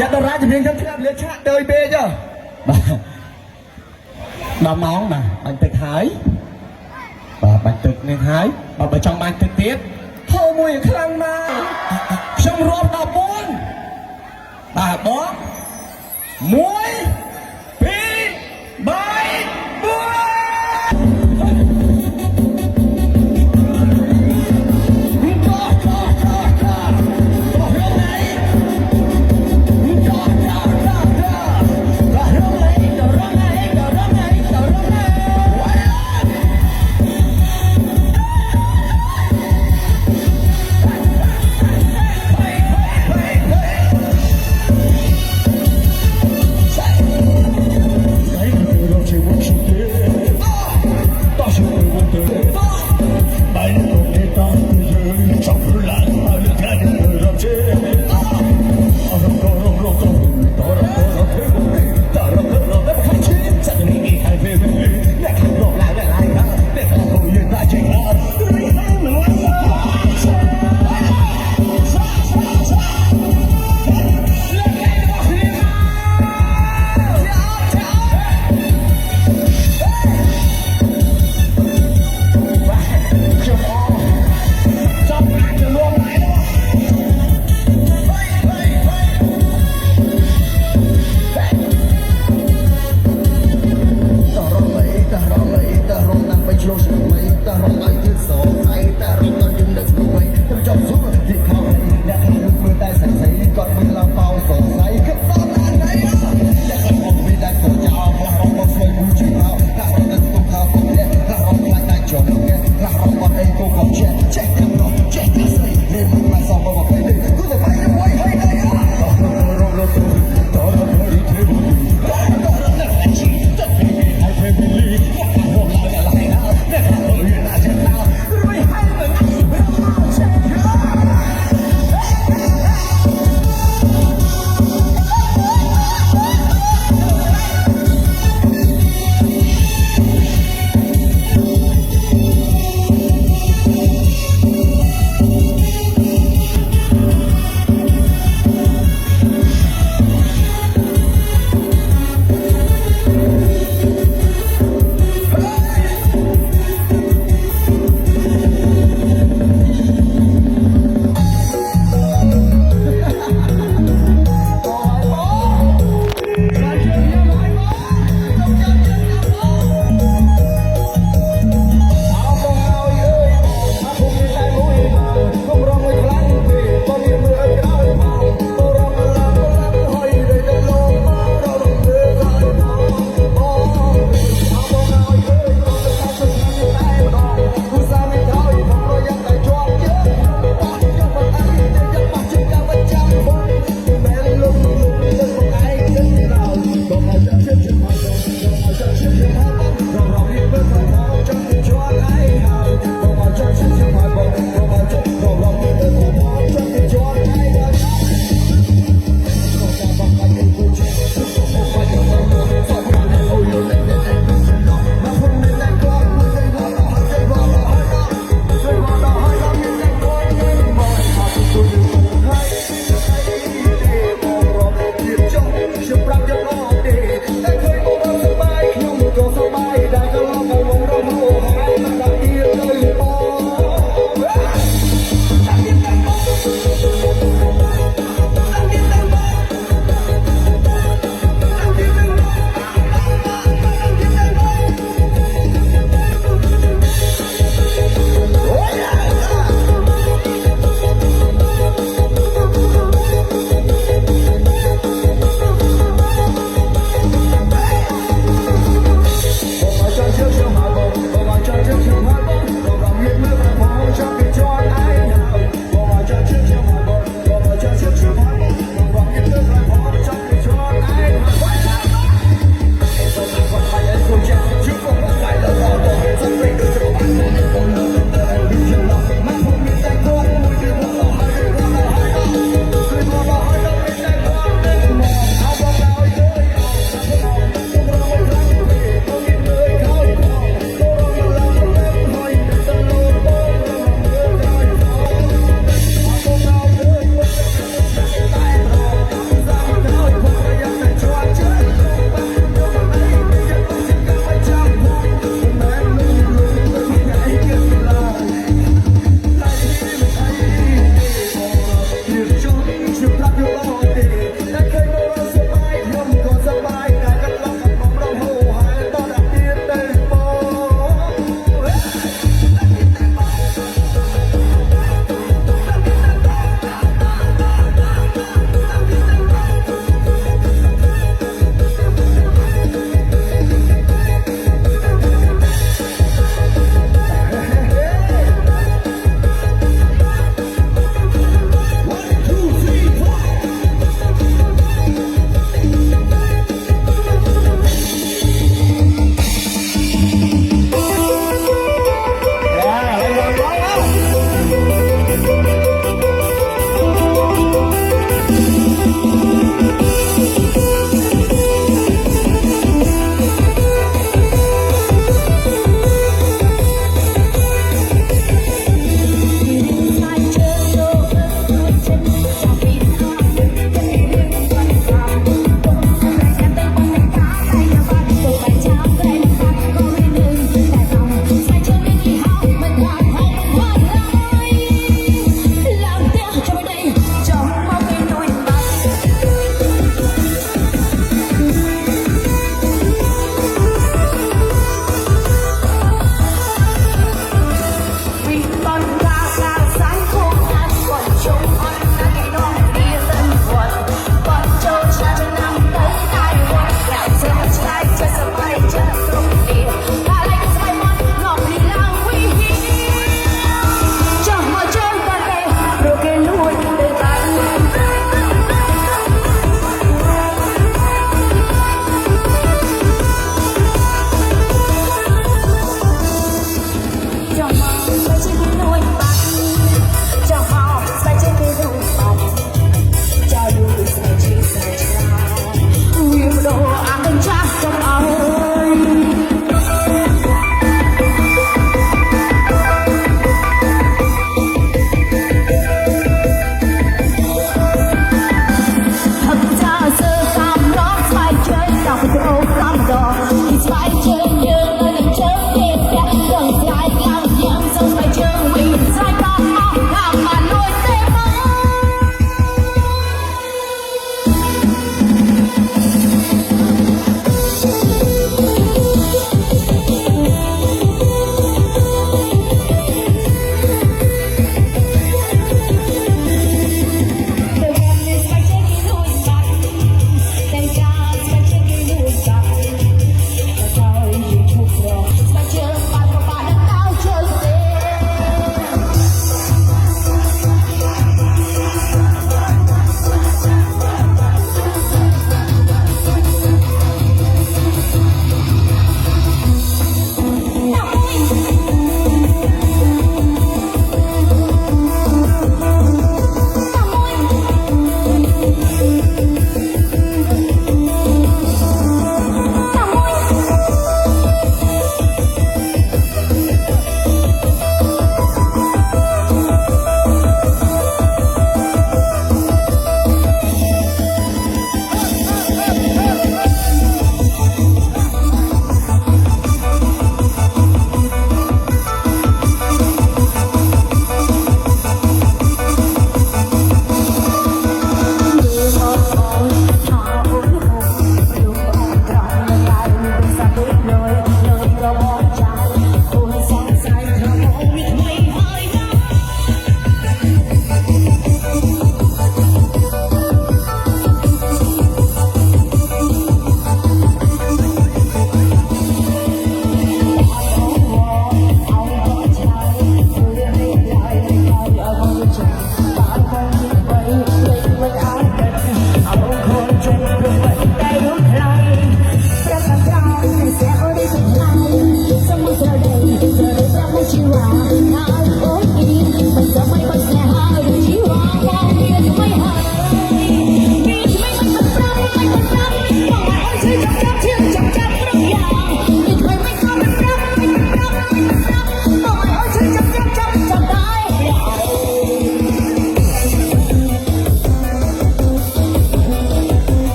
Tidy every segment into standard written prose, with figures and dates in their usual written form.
จัดดาราจะเพียงชั้นเลี้ยชาเตยเบย์จ้ะน้องๆมาบันตึกหายบันตึกในหายไปtrongบันตึกtiếpเท่ามวยครั้งมาช่างรอบดับบนบอสมวยปีใบบัว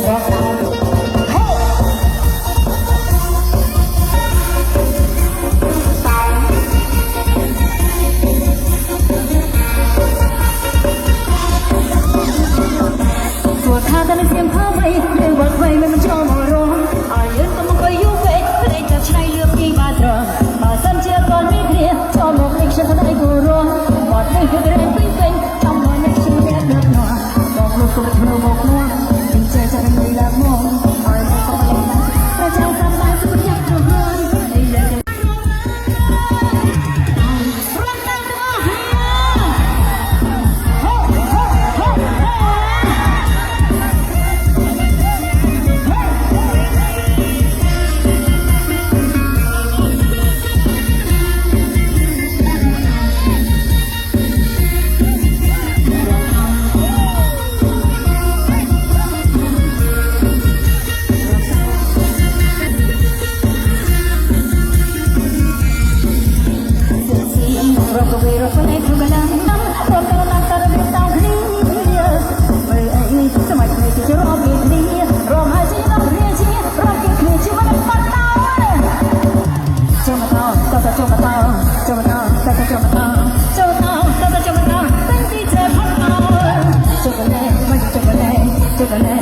ตัวท่าแต่ในเสียงผ้าใบเรื่องบทไว้ไม่มันชอบมาร้องอายืนก็มันก็ยุ่งเว้ยไม่ได้จับชายเลือกปีบาตรมาซ้ำเชียร์ก่อนไม่เคลียร์ชอบหมกเล็กฉันได้กูร้องบอดไม่คือเรื่องเป็นจำวันนั้นฉันแยกเลือกหน่อยบอกลูกก็ไม่รู้บอกนัวเป็นใจจะไม่ได้มองอ่อยไม่ก็ไม่ได้แต่ใจสบายสุดยอดทุกคนไอ้เรื่องรักกันก็ให้โฮโฮโฮโฮ เราก็ไม่รู้ว่าในทุกนาทีนั้นเรากำลังตัดเรื่องต่างคดีเมื่อไอ้สมัยที่จะรอเพียงนี้รอให้ชีวิตเรียนชีวิตรอเพียงคืนชีวิตมันปัดตาจงมาต่อก็จงมาต่อจงมาต่อก็จงมาต่อจงมาต่อก็จงมาต่อตั้งที่เธอพักเอาจงมาเลยไม่จงมาเลยจงมาเลย